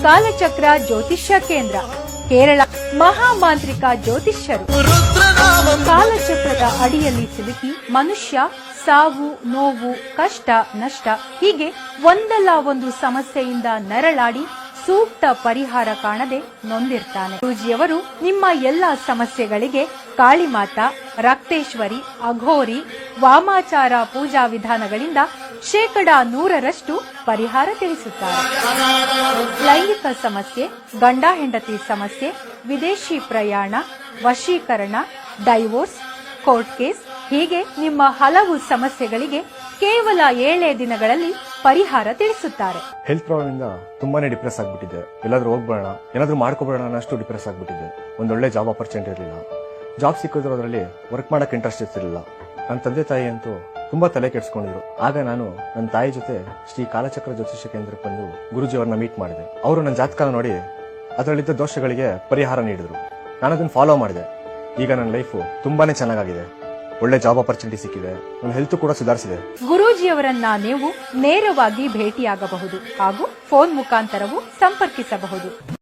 ಕಾಲಚಕ್ರ ಜ್ಯೋತಿಷ್ಯ ಕೇಂದ್ರ, ಕೇರಳ ಮಹಾಮಾಂತ್ರಿಕ ಜ್ಯೋತಿಷ್ಯರು. ಕಾಲಚಕ್ರದ ಅಡಿಯಲ್ಲಿ ಸಿಲುಕಿ ಮನುಷ್ಯ ಸಾವು, ನೋವು, ಕಷ್ಟ, ನಷ್ಟ ಹೀಗೆ ಒಂದಲ್ಲ ಒಂದು ಸಮಸ್ಯೆಯಿಂದ ನರಳಾಡಿ ಸೂಕ್ತ ಪರಿಹಾರ ಕಾಣದೆ ನೊಂದಿರ್ತಾನೆ. ಗುರೂಜಿಯವರು ನಿಮ್ಮ ಎಲ್ಲಾ ಸಮಸ್ಯೆಗಳಿಗೆ ಕಾಳಿಮಾತಾ, ರಕ್ತೇಶ್ವರಿ, ಅಘೋರಿ, ವಾಮಾಚಾರ ಪೂಜಾ ವಿಧಾನಗಳಿಂದ 100% ಪರಿಹಾರ ತಿಳಿಸುತ್ತಾರೆ. ಲೈಂಗಿಕ ಸಮಸ್ಯೆ, ಗಂಡ ಹೆಂಡತಿ ಸಮಸ್ಯೆ, ವಿದೇಶಿ ಪ್ರಯಾಣ, ವಶೀಕರಣ, ಡೈವೋರ್ಸ್, ಕೋರ್ಟ್ ಕೇಸ್ ಹೀಗೆ ನಿಮ್ಮ ಹಲವು ಸಮಸ್ಯೆಗಳಿಗೆ ಕೇವಲ 7 ದಿನಗಳಲ್ಲಿ ಪರಿಹಾರ ತಿಳಿಸುತ್ತಾರೆ. ಹೆಲ್ತ್ ಪ್ರಾಬ್ಲಮ್ ಇಂದ ತುಂಬಾನೇ ಡಿಪ್ರೆಸ್ ಆಗ್ಬಿಟ್ಟಿದೆ. ಎಲ್ಲಾದ್ರೂ ಹೋಗ್ಬೇಡ, ಏನಾದ್ರೂ ಮಾಡ್ಕೋಬೇಡ ಅನ್ನಷ್ಟು ಡಿಪ್ರೆಸ್ ಆಗ್ಬಿಟ್ಟಿದೆ. ಒಂದೊಳ್ಳೆ ಜಾಬ್ ಆಪರ್ಚುನಿಟಿ ಇರಲಿಲ್ಲ. ಜಾಬ್ ಸಿಕ್ಕಿದ್ರಲ್ಲಿ ವರ್ಕ್ ಮಾಡಕ್ ಇಂಟ್ರೆಸ್ಟ್ ಇರ್ತಿರ್ಲಿಲ್ಲ. ನನ್ನ ತಂದೆ ತಾಯಿ ಅಂತೂ ತುಂಬಾ ತಲೆ ಕೆಡಿಸ್ಕೊಂಡಿದ್ರು. ಆಗ ನಾನು ನನ್ನ ತಾಯಿ ಜೊತೆ ಶ್ರೀ ಕಾಲಚಕ್ರ ಜ್ಯೋತಿಷ್ಯ ಕೇಂದ್ರಕ್ಕೆ ಬಂದು ಗುರುಜಿ ಅವರನ್ನ ಮೀಟ್ ಮಾಡಿದೆ. ಅವರು ನನ್ನ ಜಾತಕ ನೋಡಿ ಅದರಲ್ಲಿದ್ದ ದೋಷಗಳಿಗೆ ಪರಿಹಾರ ನೀಡಿದ್ರು. ನಾನು ಅದನ್ನ ಫಾಲೋ ಮಾಡಿದೆ. ಈಗ ನನ್ನ ಲೈಫ್ ತುಂಬಾನೇ ಚೆನ್ನಾಗಿದೆ. ಒಳ್ಳೆ ಜಾಬ್ ಆಪರ್ಚುನಿಟಿ ಸಿಕ್ಕಿದೆ. ನನ್ನ ಹೆಲ್ತ್ ಕೂಡ ಸುಧಾರಿಸಿದೆ. ಗುರೂಜಿಯವರನ್ನ ನೀವು ನೇರವಾಗಿ ಭೇಟಿಯಾಗಬಹುದು ಹಾಗೂ ಫೋನ್ ಮುಖಾಂತರವೂ ಸಂಪರ್ಕಿಸಬಹುದು.